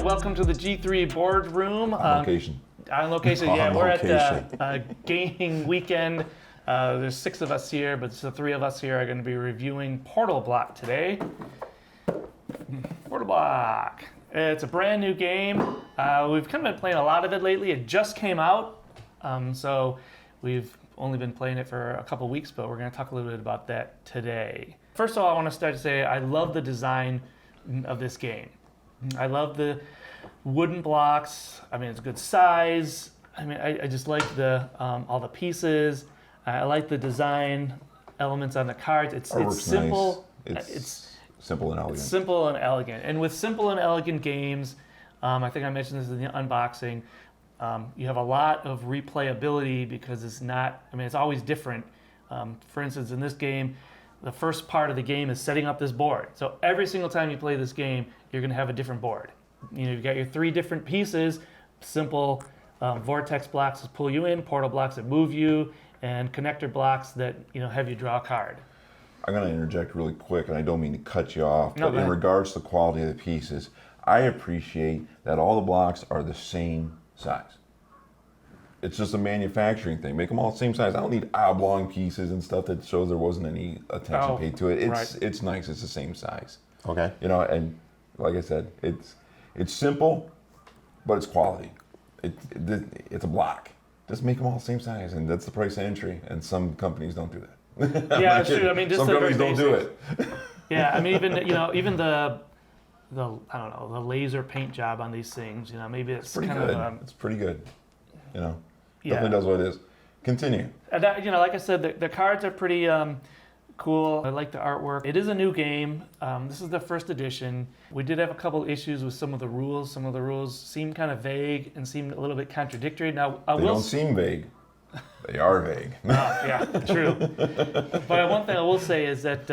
welcome to the G3 boardroom. On location. On location, On yeah. We're location. at the gaming weekend. There's 6 of us here, but the 3 of us here are going to be reviewing Portal Block today. Portal Block. It's a brand new game. We've kind of been playing a lot of it lately. It just came out, so we've only been playing it for a couple weeks, but we're going to talk a little bit about that today. First of all, I want to start to say I love the design of this game. I love the wooden blocks. I mean, it's a good size. I mean, I just like the all the pieces. I like the design elements on the cards. It's simple. Nice. It's simple and elegant. It's simple and elegant. And with simple and elegant games, I think I mentioned this in the unboxing, you have a lot of replayability because it's not, I mean, it's always different. For instance, in this game, the first part of the game is setting up this board. So every single time you play this game, you're going to have a different board. You know, you've got your 3 different pieces, simple vortex blocks that pull you in, portal blocks that move you, and connector blocks that, you know, have you draw a card. I'm going to interject really quick, and I don't mean to cut you off, No, but in regards to the quality of the pieces, I appreciate that all the blocks are the same size. It's just a manufacturing thing. Make them all the same size. I don't need oblong pieces and stuff that shows there wasn't any attention paid to it. It's nice. It's the same size. Okay. You know, and like I said, it's simple, but it's quality. It's a block. Just make them all the same size, and that's the price of entry. And some companies don't do that. Yeah, that's true. I mean, just some companies don't do it. Yeah, I mean, even the I don't know, the laser paint job on these things. You know, maybe it's pretty kind good. of It's pretty good. You know, yeah. definitely does what it is. Continue. And that, you know, like I said, the cards are pretty cool. I like the artwork. It is a new game. This is the first edition. We did have a couple issues with some of the rules. Some of the rules seemed kind of vague and seemed a little bit contradictory. Now, They don't seem vague. They are vague. Yeah, true. But one thing I will say is that,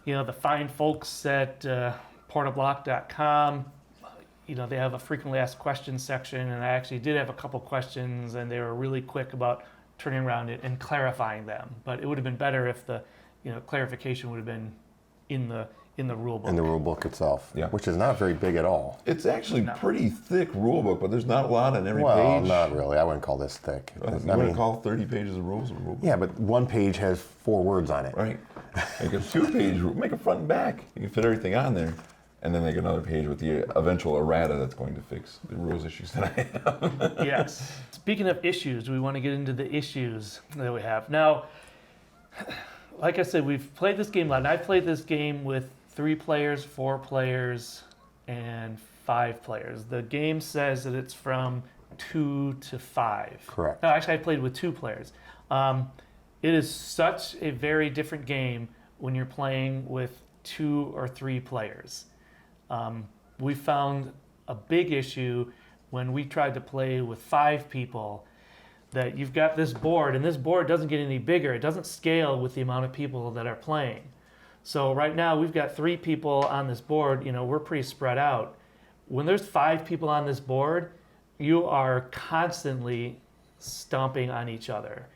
you know, the fine folks at portalblock.com, you know, they have a frequently asked questions section, and I actually did have a couple questions, and they were really quick about turning around it and clarifying them. But it would have been better if the, you know, clarification would have been in the rule book. In the rule book itself, Yeah. which is not very big at all. It's actually pretty thick rule book, but there's not a lot on every Well, page. not really. I wouldn't call this thick. I wouldn't call 30 pages of rules a rule book. Yeah, but one page has 4 words on it. Right. Make a 2-page rule. Make a front and back. You can fit everything on there. And then make another page with the eventual errata that's going to fix the rules issues that I have. Yes. Speaking of issues, we want to get into the issues that we have. Now, like I said, we've played this game a lot, and I've played this game with 3 players, 4 players, and 5 players. The game says that it's from 2 to 5. Correct. No, actually, I played with 2 players. It is such a very different game when you're playing with 2 or 3 players. We found a big issue when we tried to play with 5 people, that you've got this board, and this board doesn't get any bigger. It doesn't scale with the amount of people that are playing. So right now we've got 3 people on this board. You know, we're pretty spread out. When there's 5 people on this board, you are constantly stomping on each other.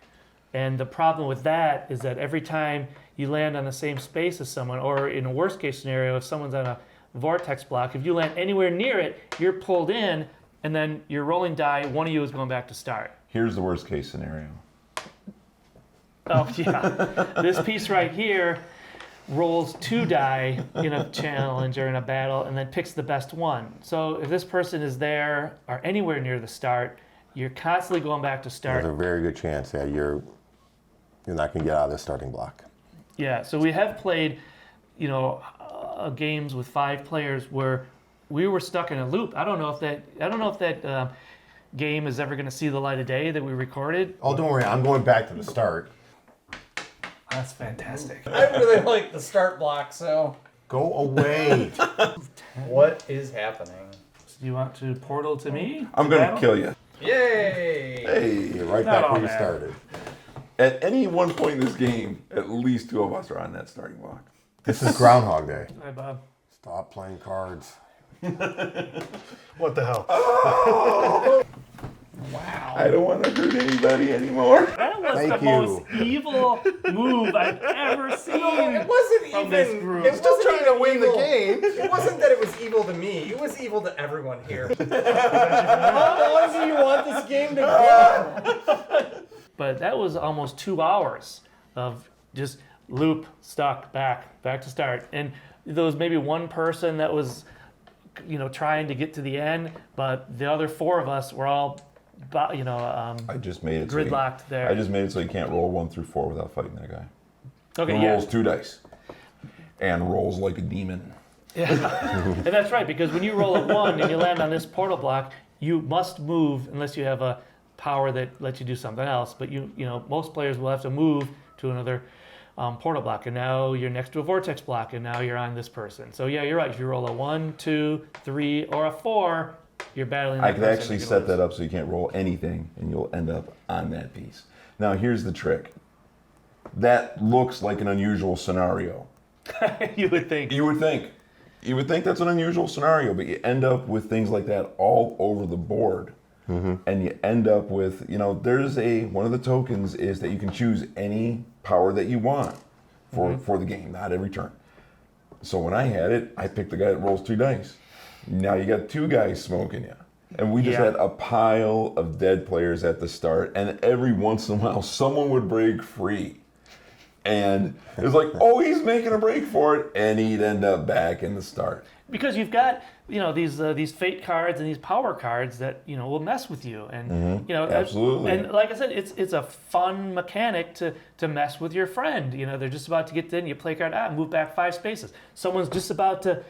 And the problem with that is that every time you land on the same space as someone, or in a worst case scenario, if someone's on a vortex block, if you land anywhere near it, you're pulled in, and then you're rolling die, one of you is going back to start. Here's the worst case scenario. Oh, yeah. This piece right here rolls 2 die in a challenge or in a battle, and then picks the best one. So if this person is there or anywhere near the start, you're constantly going back to start. There's a very good chance that you're not going to get out of the starting block. Yeah, so we have played, you know, games with 5 players where we were stuck in a loop. I don't know if that game is ever going to see the light of day that we recorded. Oh, don't worry. I'm going back to the start. That's fantastic. I really like the start block, so. Go away. What is happening? Do you want to portal to me? I'm going to kill you. Yay! Hey. You're right Not back all where you that. started. At any one point in this game, at least 2 of us are on that starting block. This is Groundhog Day. Hi, Bob. Stop playing cards. What the hell? Wow. I don't want to hurt anybody anymore. That was Thank the you. most evil move I've ever seen. It wasn't From even. this group. It Still wasn't trying to even win the evil. game. It wasn't that it was evil to me. It was evil to everyone here. How long do you want this game to go? But that was almost 2 hours of just loop, stuck, back to start. And there was maybe one person that was, trying to get to the end, but the other 4 of us were all, I just made it. gridlocked there. I just made it so you can't roll 1 through 4 without fighting that guy. okay, Who yeah. rolls 2 dice and rolls like a demon. And that's right, because when you roll a 1 and you land on this portal block, you must move unless you have a power that lets you do something else. But most players will have to move to another portal block, and now you're next to a vortex block, and now you're on this person. So yeah, you're right. If you roll a 1, 2, 3, or a 4, you're battling. I could actually set that up so you can't roll anything and you'll end up on that piece. Now here's the trick. That looks like an unusual scenario. You would think. You would think that's an unusual scenario, but you end up with things like that all over the board. And you end up with, there's one of the tokens is that you can choose any power that you want for the game, not every turn. So when I had it, I picked the guy that rolls 2 dice. Now you got 2 guys smoking you. And we just Yeah. had a pile of dead players at the start, and every once in a while someone would break free. And it was like, oh, he's making a break for it, and he'd end up back in the start. Because you've got these fate cards and these power cards that will mess with you, and Absolutely. and like I said, it's a fun mechanic to mess with your friend. They're just about to get in, you play a card, move back 5 spaces. Someone's just about to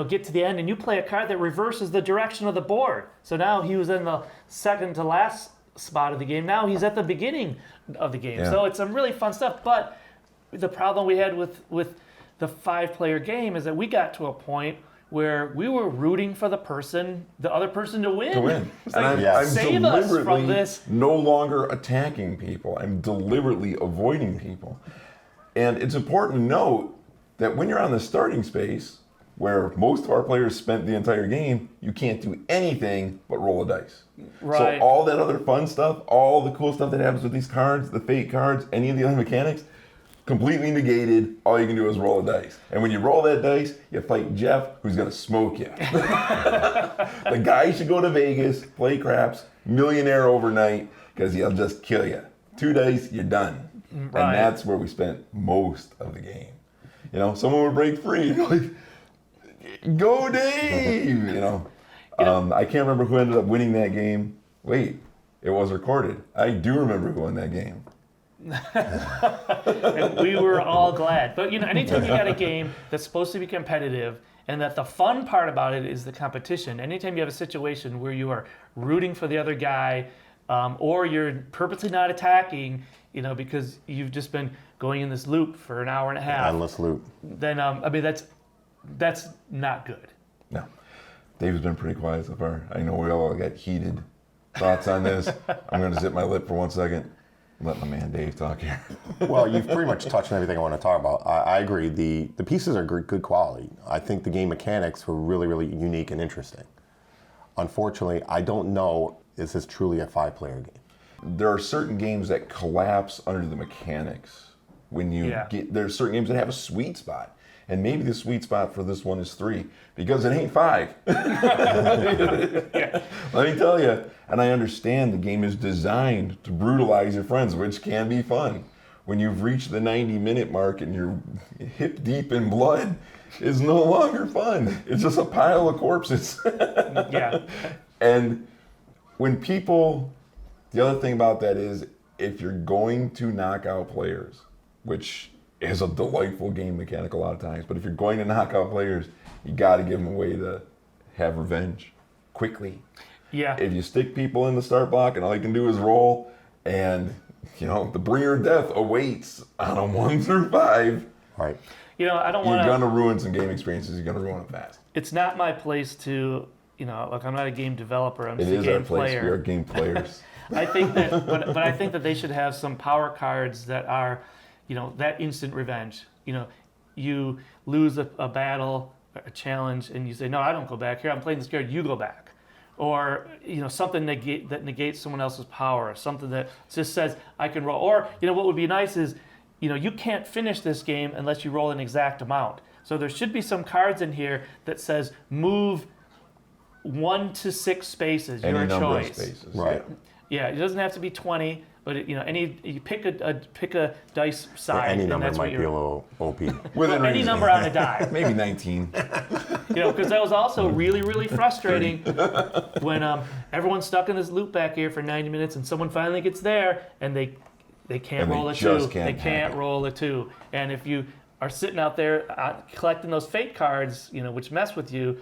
get to the end, and you play a card that reverses the direction of the board. So now he was in the second to last spot of the game. Now he's at the beginning of the game. Yeah. So it's some really fun stuff. But the problem we had with the 5-player game is that we got to a point where we were rooting for the other person to win. To win. It's And like, I'm save us deliberately from this. no longer attacking people. I'm deliberately avoiding people. And it's important to note that when you're on the starting space, where most of our players spent the entire game, you can't do anything but roll a dice. Right. So all that other fun stuff, all the cool stuff that happens with these cards, the fate cards, any of the other mechanics, completely negated. All you can do is roll a dice. And when you roll that dice, you fight Jeff, who's going to smoke you. The guy should go to Vegas, play craps, millionaire overnight, because he'll just kill you. 2 dice, you're done. Right. And that's where we spent most of the game. Someone would break free. You're like, go Dave! I can't remember who ended up winning that game. Wait, it was recorded. I do remember who won that game. And we were all glad. But anytime you got a game that's supposed to be competitive, and that the fun part about it is the competition. Anytime you have a situation where you are rooting for the other guy, or you're purposely not attacking, because you've just been going in this loop for an hour and a half, Endless loop. then that's not good. No. Dave's been pretty quiet so far. I know we all got heated thoughts on this. I'm going to zip my lip for 1 second. Let my man Dave talk here. Well, you've pretty much touched on everything I want to talk about. I agree. The pieces are good quality. I think the game mechanics were really, really unique and interesting. Unfortunately, I don't know is this truly a 5-player game. There are certain games that collapse under the mechanics. There's certain games that have a sweet spot. And maybe the sweet spot for this one is 3, because it ain't 5. Let me tell you, and I understand the game is designed to brutalize your friends, which can be fun. When you've reached the 90-minute mark and you're hip deep in blood, it's no longer fun. It's just a pile of corpses. Yeah. And the other thing about that is, if you're going to knock out players, which is a delightful game mechanic a lot of times, but if you're going to knock out players, you got to give them a way to have revenge quickly. Yeah. If you stick people in the start block and all you can do is roll, and the bringer of death awaits on a 1 through 5, Right. I don't you're want gonna ruin some game experiences. You're gonna ruin them fast. It's not my place to, I'm not a game developer. I'm It just a is game our place. player. We are game players. I think that, but I think that they should have some power cards that are, that instant revenge. You lose a battle, a challenge, and you say, no, I don't go back here. I'm playing this card. You go back. or something that negates someone else's power, something that just says I can roll. Or what would be nice is you can't finish this game unless you roll an exact amount. So there should be some cards in here that says move 1 to 6 spaces, Any your number choice. of spaces. Right. Yeah, it doesn't have to be 20, but you pick a dice Or side, any and number that's what might be a you're. little OP. Within Any reason. number on a die. Maybe 19. Because that was also really, really frustrating when everyone's stuck in this loop back here for 90 minutes, and someone finally gets there, and they can't And they roll a just 2. can't They can't hack it. roll a 2. And if you are sitting out there collecting those fate cards, which mess with you,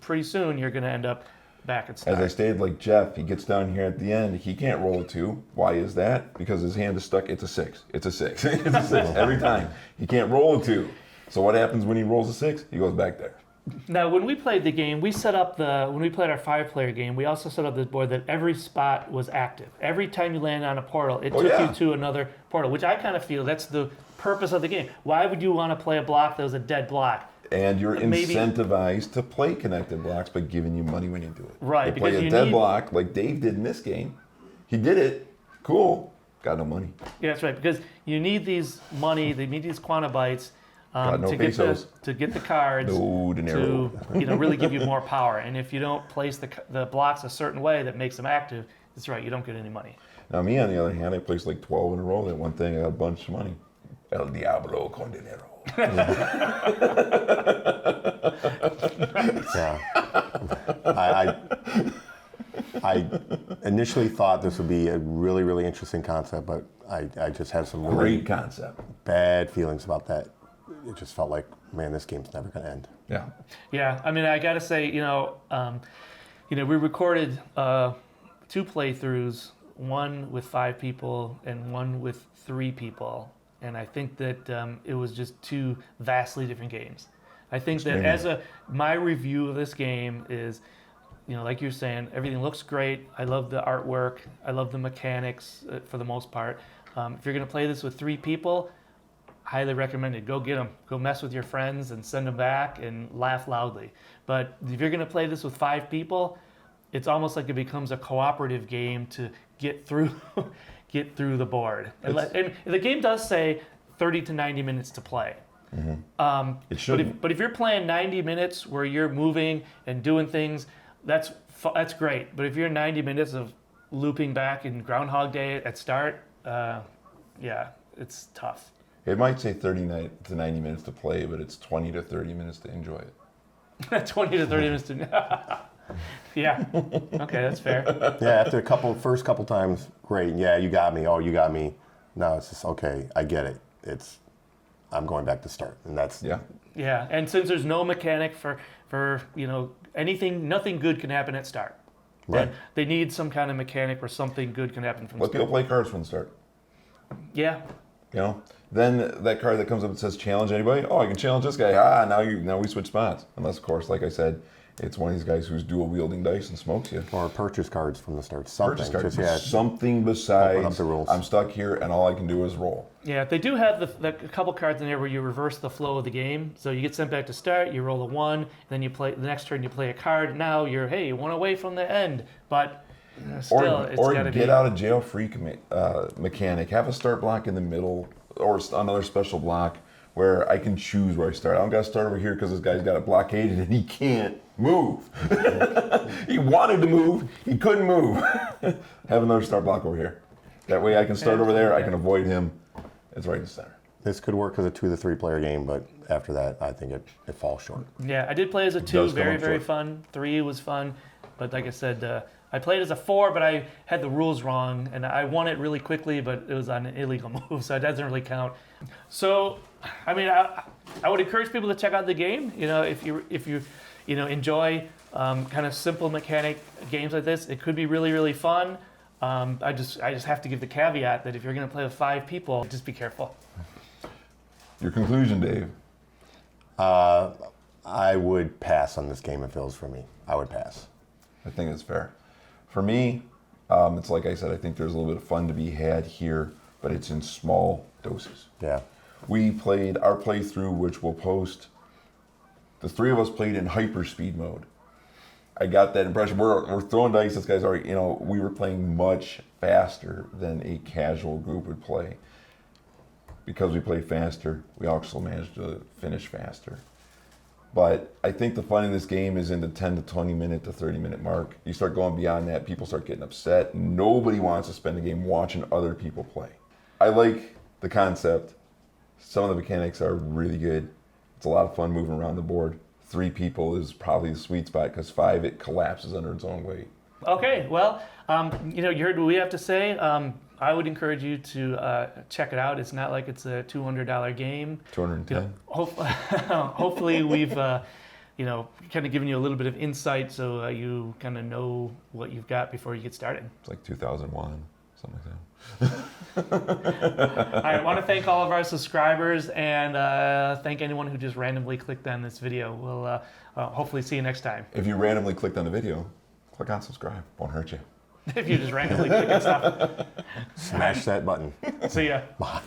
pretty soon you're going to end up back at start. As I stated, like Jeff, he gets down here at the end. He can't roll a 2. Why is that? Because his hand is stuck. It's a 6. It's a 6. It's a 6 every time. He can't roll a 2. So what happens when he rolls a 6? He goes back there. Now, when we played the game, when we played our 5-player game, we also set up this board that every spot was active. Every time you land on a portal, it took yeah. you to another portal, which I kind of feel that's the purpose of the game. Why would you want to play a block that was a dead block? And you're Maybe- incentivized to play connected blocks by giving you money when you do it. Right, You play because a you dead need- block like Dave did in this game. He did it. Cool. Got no money. Yeah, that's right, because you need these money, they need these quantibytes Got no to get pesos. to get the cards No dinero. to really give you more power. And if you don't place the blocks a certain way that makes them active, that's right, you don't get any money. Now me, on the other hand, I placed like 12 in a row. That one thing, I got a bunch of money. El Diablo con dinero. Yeah. I initially thought this would be a really, really interesting concept, but I just had some really Great concept. bad feelings about that. It just felt like, man, this game's never going to end. Yeah. Yeah, I mean, I got to say, we recorded 2 playthroughs, one with 5 people and one with 3 people, and I think that it was just 2 vastly different games. I think that my review of this game is, like you're saying, everything looks great. I love the artwork. I love the mechanics for the most part. If you're going to play this with 3 people, highly recommended. Go get them. Go mess with your friends and send them back and laugh loudly. But if you're going to play this with 5 people, it's almost like it becomes a cooperative game to get through the board. And the game does say 30 to 90 minutes to play. It should. But if you're playing 90 minutes where you're moving and doing things, that's great. But if you're 90 minutes of looping back in Groundhog Day at start, it's tough. It might say 30 to 90 minutes to play, but it's 20 to 30 minutes to enjoy it. 20 to 30 minutes to. Yeah. Okay, that's fair. Yeah, after first couple times, great. Yeah, you got me. Oh, you got me. Now it's just, okay, I get it. I'm going back to start. And that's, Yeah. Yeah, and since there's no mechanic for anything, nothing good can happen at start. Right. They need some kind of mechanic where something good can happen from Let start. people play cards from the start. Yeah. Then that card that comes up that says challenge anybody. Oh, I can challenge this guy. Now we switch spots. Unless, of course, like I said, it's one of these guys who's dual wielding dice and smokes you. or purchase cards from the start. Something. Purchase cards. Just, yeah, Something Open up besides the rules. I'm stuck here and all I can do is roll. Yeah, they do have a couple cards in there where you reverse the flow of the game. So you get sent back to start, you roll a 1, then you play the next turn. You play a card. Now you're 1 away from the end, but still, it's or got to be. get out of jail free mechanic. Have a start block in the middle or another special block where I can choose where I start. I don't got to start over here because this guy's got it blockaded and he can't move. He wanted to move, he couldn't move. Have another start block over here. That way I can start over there, I can avoid him. It's right in the center. this could work as a 2 to 3 player game, but after that, I think it falls short. Yeah, I did play as a 2, does come very, up very short. fun. 3 was fun, but like I said, I played as a 4, but I had the rules wrong, and I won it really quickly, but it was on an illegal move, so it doesn't really count. So, I mean, I would encourage people to check out the game. If you enjoy kind of simple mechanic games like this, it could be really, really fun. I just have to give the caveat that if you're going to play with 5 people, just be careful. Your conclusion, Dave. I would pass on this game if it was for me. I would pass. I think it's fair. For me, it's like I said, I think there's a little bit of fun to be had here, but it's in small doses. Yeah. We played our playthrough, which we'll post. The 3 of us played in hyperspeed mode. I got that impression. We're throwing dice. This guy's already, we were playing much faster than a casual group would play. Because we played faster, we also managed to finish faster. But I think the fun in this game is in the 10 to 20 minute to 30 minute mark. You start going beyond that, people start getting upset. Nobody wants to spend a game watching other people play. I like the concept. Some of the mechanics are really good. It's a lot of fun moving around the board. 3 people is probably the sweet spot because 5, it collapses under its own weight. Okay, well, you heard what we have to say. I would encourage you to check it out. It's not like it's a $200 game. 210. Hopefully, we've kind of given you a little bit of insight so you kind of know what you've got before you get started. It's like 2001, something like that. I want to thank all of our subscribers and thank anyone who just randomly clicked on this video. We'll hopefully see you next time. If you randomly clicked on the video, click on subscribe. Won't hurt you. If you just randomly click on stuff. Smash that button. See ya. Bye.